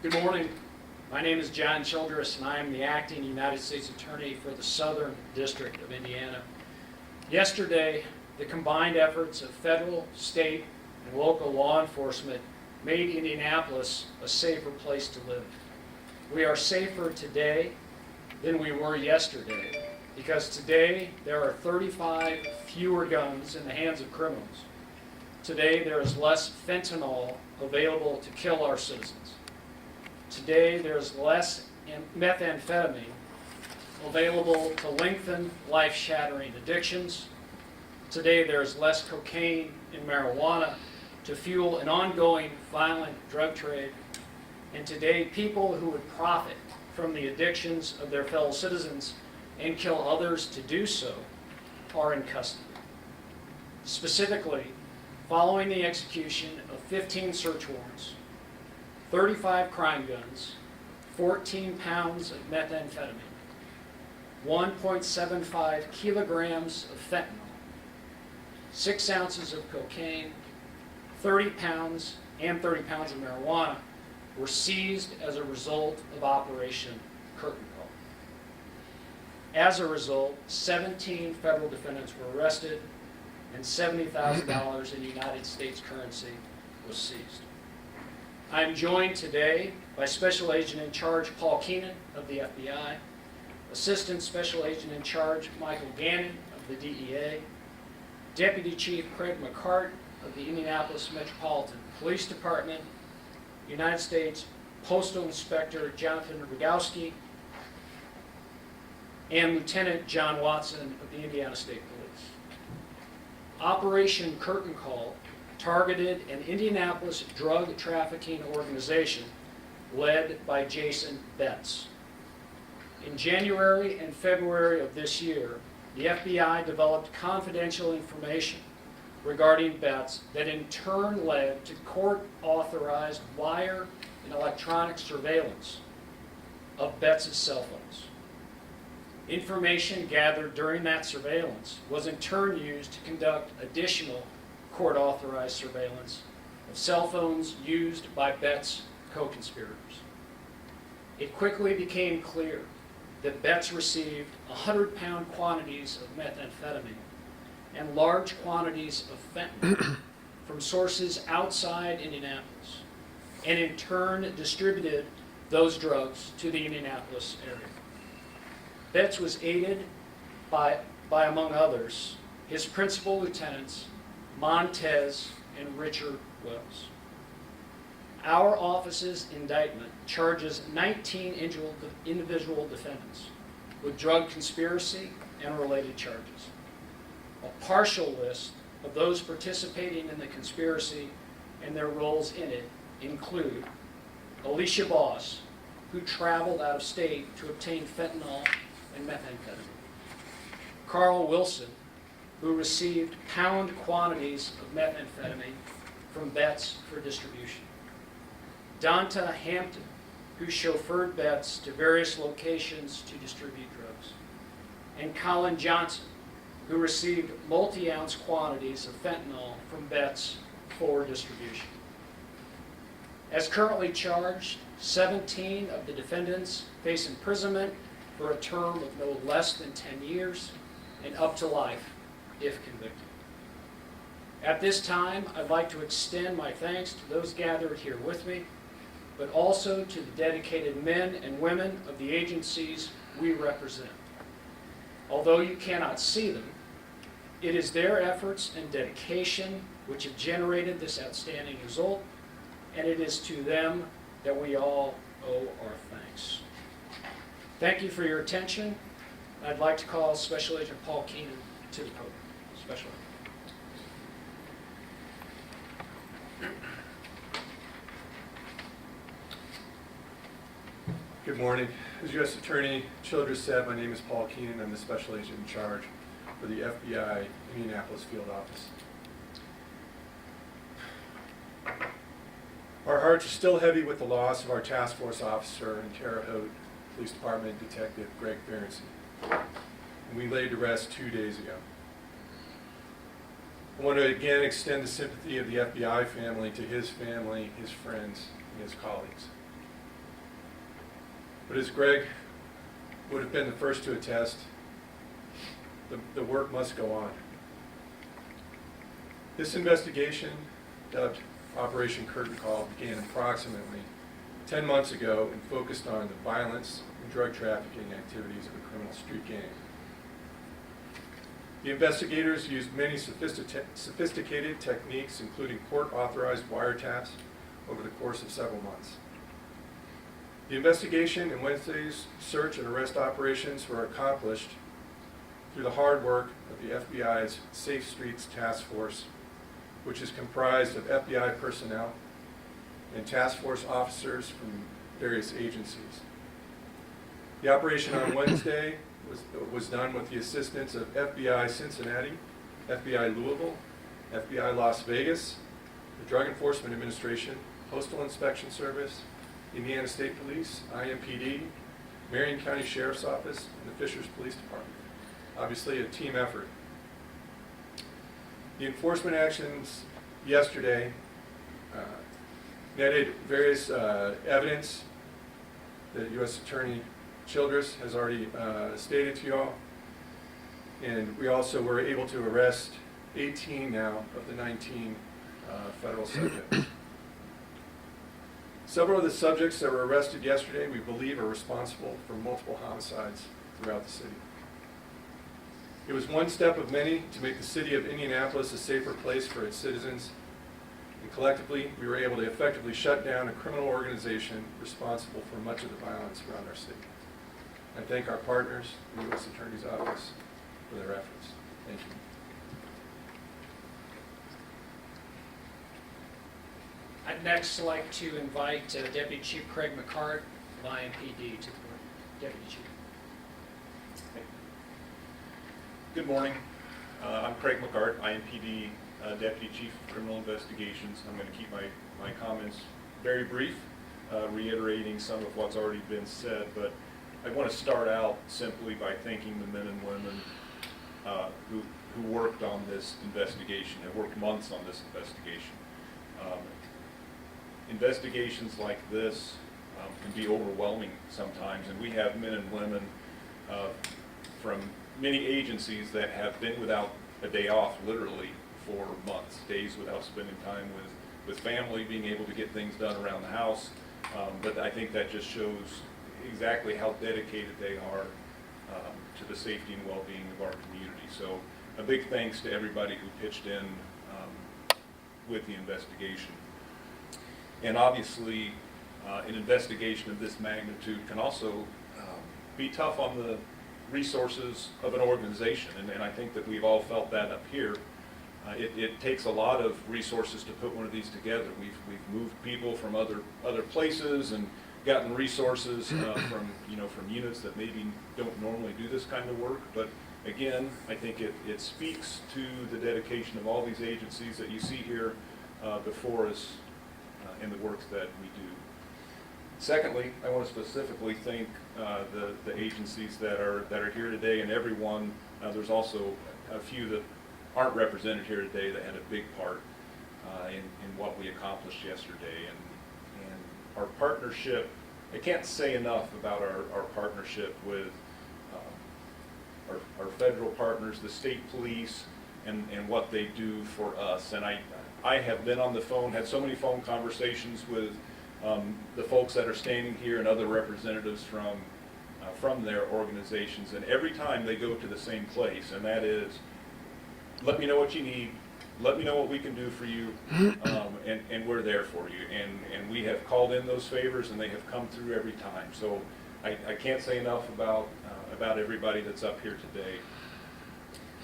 Good morning. My name is John Childress, and I am the acting United States Attorney for the Southern District of Indiana. Yesterday, the combined efforts of federal, state, and local law enforcement made Indianapolis a safer place to live. We are safer today than we were yesterday because today there are 35 fewer guns in the hands of criminals. Today there is less fentanyl available to kill our citizens. Today there's less methamphetamine available to lengthen life-shattering addictions. Today there's less cocaine and marijuana to fuel an ongoing violent drug trade. And today people who would profit from the addictions of their fellow citizens and kill others to do so are in custody. Specifically, following the execution of 15 search warrants, 35 crime guns, 14 pounds of methamphetamine, 1.75 kilograms of fentanyl, 6 ounces of cocaine, 30 pounds of marijuana were seized as a result of Operation Curtain Call. As a result, 17 federal defendants were arrested and $70,000 in United States currency was seized. I am joined today by Special Agent in Charge Paul Keenan of the FBI, Assistant Special Agent in Charge Michael Gannon of the DEA, Deputy Chief Craig McCart of the Indianapolis Metropolitan Police Department, United States Postal Inspector Jonathan Rogowski, and Lieutenant John Watson of the Indiana State Police. Operation Curtain Call targeted an Indianapolis drug trafficking organization led by Jason Betts. In January and February of this year, the FBI developed confidential information regarding Betts that in turn led to court-authorized wire and electronic surveillance of Betts' cell phones. Information gathered during that surveillance was in turn used to conduct additional court-authorized surveillance of cell phones used by Betts' co-conspirators. It quickly became clear that Betts received 100-pound quantities of methamphetamine and large quantities of fentanyl from sources outside Indianapolis, and in turn distributed those drugs to the Indianapolis area. Betts was aided by among others, his principal lieutenants, Montez and Richard Wells. Our office's indictment charges 19 individual defendants with drug conspiracy and related charges. A partial list of those participating in the conspiracy and their roles in it include Alicia Boss, who traveled out of state to obtain fentanyl and methamphetamine; Carl Wilson, who received pound quantities of methamphetamine from Betts for distribution; Donta Hampton, who chauffeured Betts to various locations to distribute drugs; and Colin Johnson, who received multi-ounce quantities of fentanyl from Betts for distribution. As currently charged, 17 of the defendants face imprisonment for a term of no less than 10 years and up to life if convicted. At this time, I'd like to extend my thanks to those gathered here with me, but also to the dedicated men and women of the agencies we represent. Although you cannot see them, it is their efforts and dedication which have generated this outstanding result, and it is to them that we all owe our thanks. Thank you for your attention. I'd like to call Special Agent Paul Keenan to the podium. Special Agent. Good morning. As U.S. Attorney Childress said, my name is Paul Keenan. I'm the Special Agent in charge for the FBI Indianapolis Field Office. Our hearts are still heavy with the loss of our task force officer in Terre Haute Police Department Detective Greg Ferenczi, and we laid to rest 2 days ago. I want to again extend the sympathy of the FBI family to his family, his friends, and his colleagues. But as Greg would have been the first to attest, the work must go on. This investigation, dubbed Operation Curtain Call, began approximately 10 months ago and focused on the violence and drug trafficking activities of a criminal street gang. The investigators used many sophisticated techniques, including court-authorized wiretaps, over the course of several months. The investigation and Wednesday's search and arrest operations were accomplished through the hard work of the FBI's Safe Streets Task Force, which is comprised of FBI personnel and task force officers from various agencies. The operation on Wednesday was done with the assistance of FBI Cincinnati, FBI Louisville, FBI Las Vegas, the Drug Enforcement Administration, Postal Inspection Service, Indiana State Police, IMPD, Marion County Sheriff's Office, and the Fishers Police Department. Obviously a team effort. The enforcement actions yesterday netted various evidence that U.S. Attorney Childress has already stated to you all. And we also were able to arrest 18 now of the 19 federal subjects. Several of the subjects that were arrested yesterday we believe are responsible for multiple homicides throughout the city. It was one step of many to make the city of Indianapolis a safer place for its citizens, and collectively we were able to effectively shut down a criminal organization responsible for much of the violence around our city. I thank our partners, the U.S. Attorney's Office, for their efforts. Thank you. I'd next like to invite Deputy Chief Craig McCart of IMPD to the board. Deputy Chief. Good morning. I'm Craig McCart, IMPD Deputy Chief of Criminal Investigations. I'm going to keep my comments very brief, reiterating some of what's already been said, but I want to start out simply by thanking the men and women who worked on this investigation, have worked months on this investigation. Investigations like this can be overwhelming sometimes, and we have men and women from many agencies that have been without a day off, literally, for months, days without spending time with family, being able to get things done around the house. But I think that just shows exactly how dedicated they are to the safety and well-being of our community. So a big thanks to everybody who pitched in with the investigation. And obviously, an investigation of this magnitude can also be tough on the resources of an organization, and I think that we've all felt that up here. It takes a lot of resources to put one of these together. We've moved people from other places and gotten resources from units that maybe don't normally do this kind of work. But again, I think it speaks to the dedication of all these agencies that you see here before us in the work that we do. Secondly, I want to specifically thank the agencies that are here today, and everyone. There's also a few that aren't represented here today that had a big part in what we accomplished yesterday. And our partnership, I can't say enough about our partnership with our federal partners, the state police, and what they do for us. And I have been on the phone, had so many phone conversations with the folks that are standing here and other representatives from their organizations, and every time they go to the same place, and that is, let me know what you need, let me know what we can do for you, and we're there for you. And we have called in those favors, and they have come through every time. So I can't say enough about everybody that's up here today.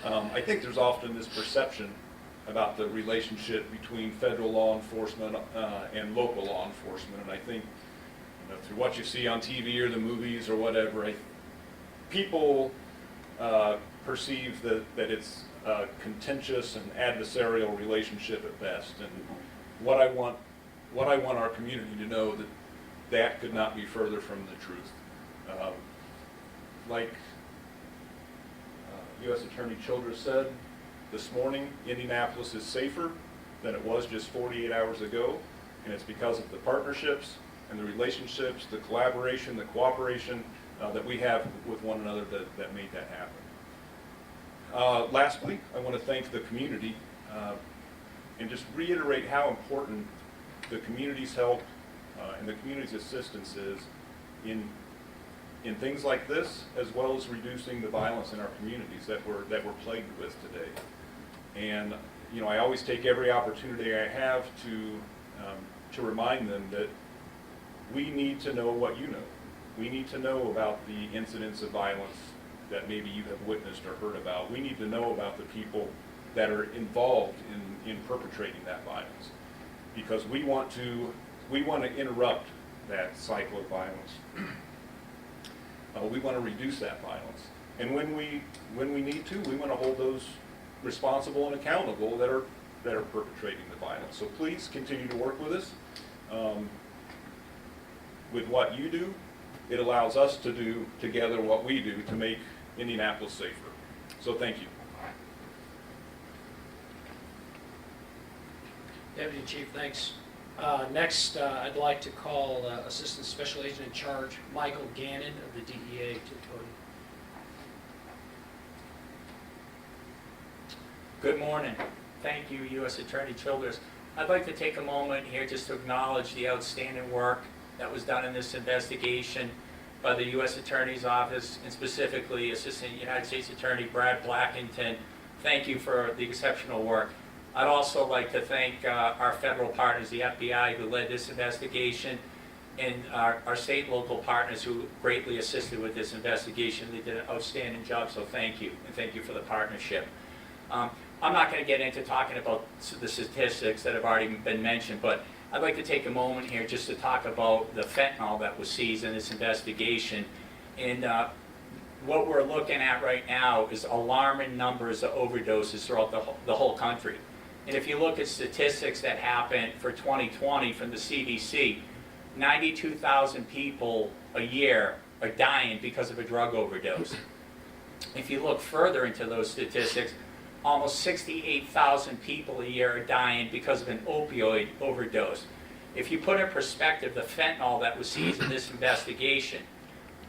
I think there's often this perception about the relationship between federal law enforcement and local law enforcement, and I think through what you see on TV or the movies or whatever, people perceive that it's a contentious and adversarial relationship at best. And what I want our community to know that could not be further from the truth. Like U.S. Attorney Childress said this morning, Indianapolis is safer than it was just 48 hours ago, and it's because of the partnerships and the relationships, the collaboration, the cooperation that we have with one another that made that happen. Lastly, I want to thank the community and just reiterate how important the community's help and the community's assistance is in things like this, as well as reducing the violence in our communities that we're plagued with today. And you know, I always take every opportunity I have to remind them that we need to know what you know. We need to know about the incidents of violence that maybe you have witnessed or heard about. We need to know about the people that are involved in perpetrating that violence, because we want to interrupt that cycle of violence. We want to reduce that violence, and when we need to, we want to hold those responsible and accountable that are perpetrating the violence. So please continue to work with us. With what you do, it allows us to do together what we do to make Indianapolis safer. So thank you. Deputy Chief, thanks. Next, I'd like to call Assistant Special Agent in Charge, Michael Gannon of the DEA, to the podium. Good morning. Thank you, U.S. Attorney Childers. I'd like to take a moment here just to acknowledge the outstanding work that was done in this investigation by the U.S. Attorney's Office, and specifically Assistant United States Attorney Brad Blackington. Thank you for the exceptional work. I'd also like to thank our federal partners, the FBI, who led this investigation, and our state and local partners who greatly assisted with this investigation. They did an outstanding job, so thank you, and thank you for the partnership. I'm not going to get into talking about the statistics that have already been mentioned, but I'd like to take a moment here just to talk about the fentanyl that was seized in this investigation. And what we're looking at right now is alarming numbers of overdoses throughout the whole country. And if you look at statistics that happened for 2020 from the CDC, 92,000 people a year are dying because of a drug overdose. If you look further into those statistics, almost 68,000 people a year are dying because of an opioid overdose. If you put in perspective the fentanyl that was seized in this investigation,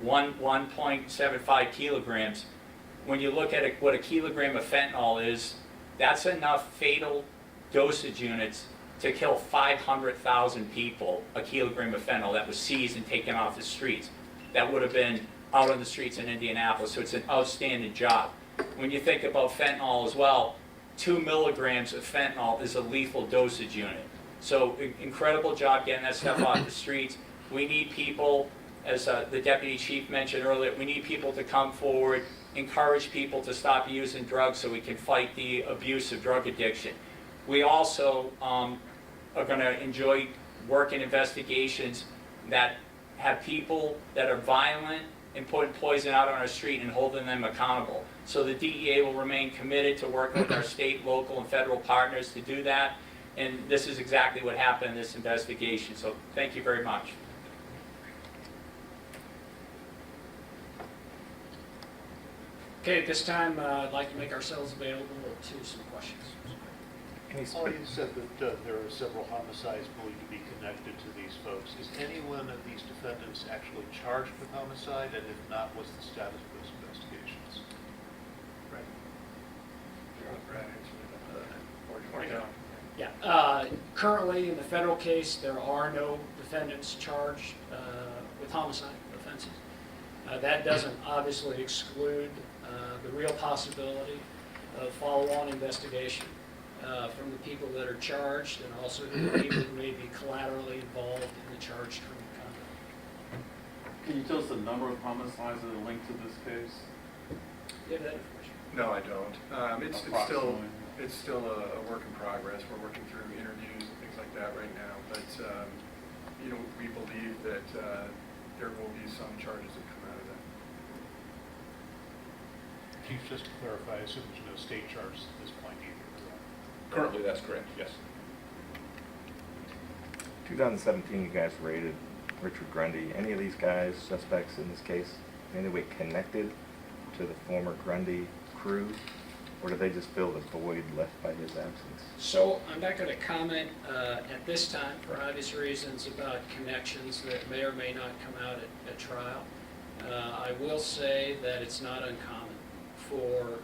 1.75 kilograms, when you look at what a kilogram of fentanyl is, that's enough fatal dosage units to kill 500,000 people, a kilogram of fentanyl that was seized and taken off the streets. That would have been out on the streets in Indianapolis, so it's an outstanding job. When you think about fentanyl as well, 2 milligrams of fentanyl is a lethal dosage unit. So incredible job getting that stuff off the streets. We need people, as the Deputy Chief mentioned earlier, we need people to come forward, encourage people to stop using drugs so we can fight the abuse of drug addiction. We also are going to enjoy working investigations that have people that are violent and putting poison out on our street and holding them accountable. So the DEA will remain committed to working with our state, local, and federal partners to do that. And this is exactly what happened in this investigation. So thank you very much. Okay, at this time, I'd like to make ourselves available to some questions. Well, you said that there are several homicides believed to be connected to these folks. Is any one of these defendants actually charged with homicide? And if not, what's the status of those investigations? Yeah, currently in the federal case, there are no defendants charged with homicide offenses. That doesn't obviously exclude the real possibility of follow-on investigation from the people that are charged, and also the people who may be collaterally involved in the charged criminal conduct. Can you tell us the number of homicides that are linked to this case? Do you have that information? No, I don't. Approximately. It's still a work in progress. We're working through interviews and things like that right now. But you know, we believe that there will be some charges that come out of that. Chief, just to clarify, I assume there's no state charges at this point either. Currently, that's correct, yes. 2017, you guys raided Richard Grundy. Any of these guys, suspects in this case, in any way connected to the former Grundy crew, Or do they just fill the void left by his absence? So I'm not going to comment at this time, for obvious reasons, about connections that may or may not come out at trial. I will say that it's not uncommon for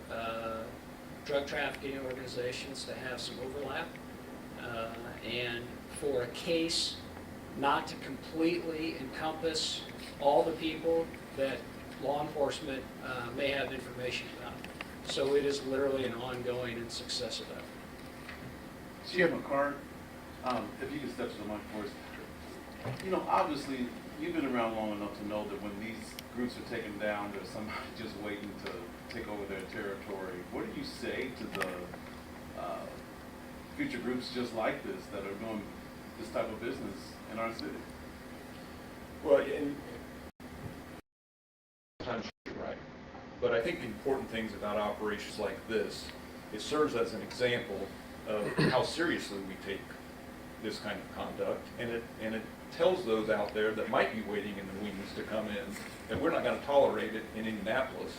drug trafficking organizations to have some overlap, and for a case not to completely encompass all the people that law enforcement may have information about. So it is literally an ongoing and successive effort. Chief McCart, if you could step to the mic for us. You know, obviously, you've been around long enough to know that when these groups are taken down, there's somebody just waiting to take over their territory. What do you say to the future groups just like this that are doing this type of business in our city? Well, and sometimes you're right. But I think the important things about operations like this, it serves as an example of how seriously we take this kind of conduct, and it tells those out there that might be waiting in the wings to come in that we're not going to tolerate it in Indianapolis,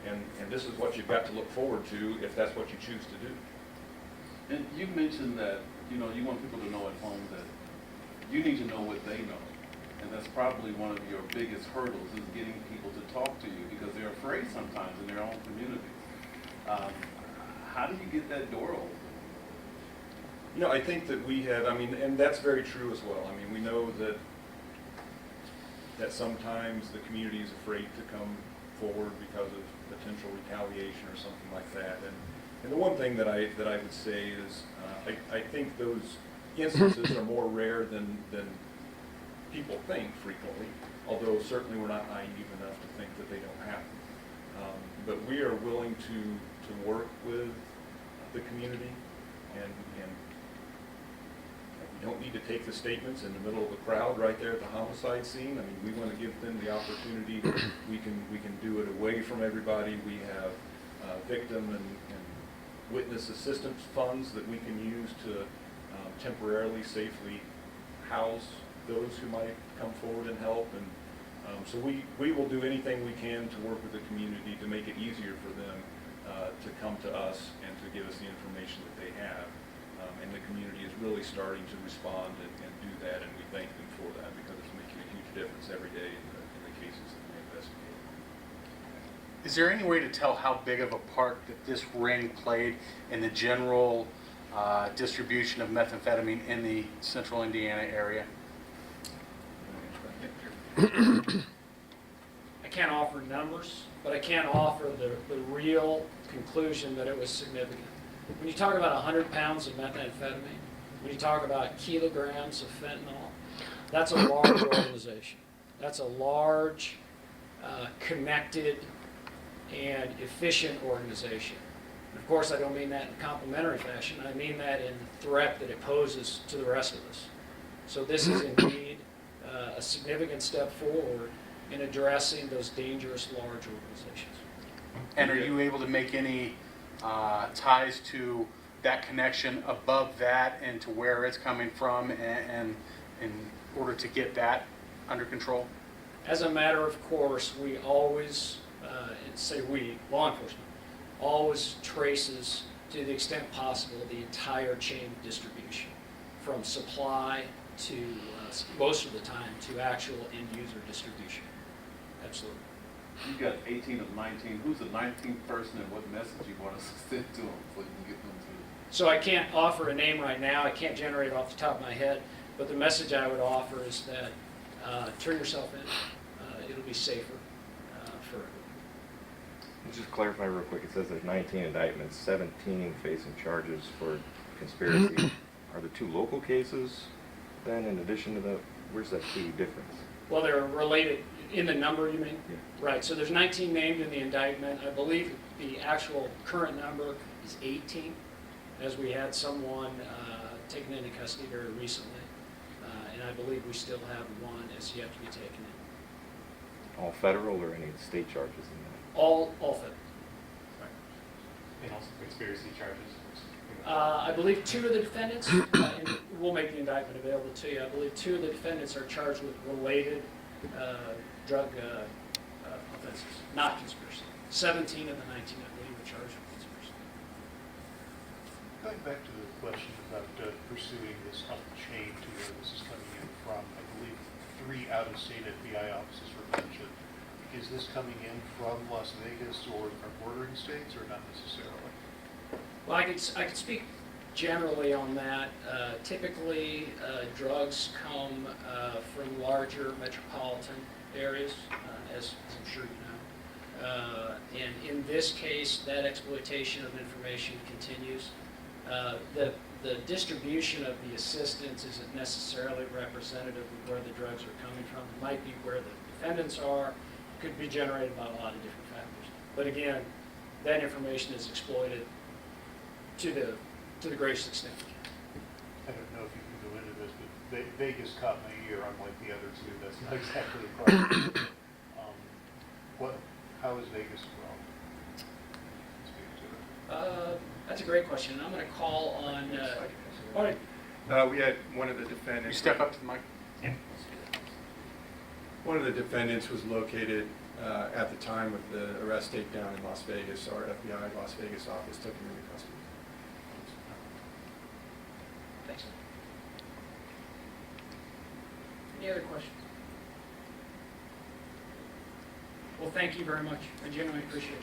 and this is what you've got to look forward to if that's what you choose to do. And you mentioned that, you know, you want people to know at home that you need to know what they know. And that's probably one of your biggest hurdles, is getting people to talk to you because they're afraid sometimes in their own communities. How do you get that door open? You know, I think that we have, I mean, and that's very true as well. I mean, we know that sometimes the community is afraid to come forward because of potential retaliation or something like that. And the one thing that I would say is I think those instances are more rare than people think frequently, although certainly we're not naive enough to think that they don't happen. But we are willing to work with the community, and we don't need to take the statements in the middle of the crowd right there at the homicide scene. I mean, we want to give them the opportunity. We can do it away from everybody. We have victim and witness assistance funds that we can use to temporarily, safely house those who might come forward and help. And so we will do anything we can to work with the community to make it easier for them to come to us and to give us the information that they have. And the community is really starting to respond and do that, and we thank them for that because it's making a huge difference every day in the cases that we investigate. Is there any way to tell how big of a part that this ring played in the general distribution of methamphetamine in the central Indiana area? I can't offer numbers, but I can offer the real conclusion that it was significant. When you talk about 100 pounds of methamphetamine, when you talk about kilograms of fentanyl, that's a large organization. That's a large, connected, and efficient organization. And of course, I don't mean that in a complimentary fashion. I mean that in the threat that it poses to the rest of us. So this is indeed a significant step forward in addressing those dangerous large organizations. And are you able to make any ties to that connection above that and to where it's coming from, and in order to get that under control? As a matter of course, we always, law enforcement, always traces, to the extent possible, the entire chain of distribution, from supply to, most of the time, to actual end-user distribution. Absolutely. You got 18 of 19. Who's the 19th person, and what message you want us to send to them so you can get them to? So I can't offer a name right now. I can't generate it off the top of my head. But the message I would offer is that turn yourself in. It'll be safer for everyone. Let's just clarify real quick. It says there's 19 indictments, 17 facing charges for conspiracy. Are the two local cases then, in addition to the, where's that two difference? Well, they're related in the number, you mean? Yeah. Right, so there's 19 named in the indictment. I believe the actual current number is 18, as we had someone taken into custody very recently. And I believe we still have one as yet to be taken in. All federal or any state charges in that? All federal. And also conspiracy charges. I believe two of the defendants, and we'll make the indictment available to you, I believe two of the defendants are charged with related drug offenses, not conspiracy. 17 of the 19, I believe, are charged with conspiracy. Going back to the question about pursuing this up the chain to where this is coming in from, I believe 3 out-of-state FBI offices were mentioned. Is this coming in from Las Vegas or from bordering states, or not necessarily? Well, I could speak generally on that. Typically, drugs come from larger metropolitan areas, as I'm sure you know. And in this case, that exploitation of information continues. The distribution of the assistance isn't necessarily representative of where the drugs are coming from. It might be where the defendants are, could be generated by a lot of different factors. But again, that information is exploited to the greatest extent. I don't know if you can go into this, but Vegas caught my ear, unlike the other two. That's not exactly a question. How is Vegas grown? Speak to it. That's a great question. I'm going to call on. All right. We had one of the You defendants. step up to the mic. One of the defendants was located at the time of the arrest takedown in Las Vegas. Our FBI Las Vegas office took him into custody. Thanks. Any other questions? Well, thank you very much. I genuinely appreciate it.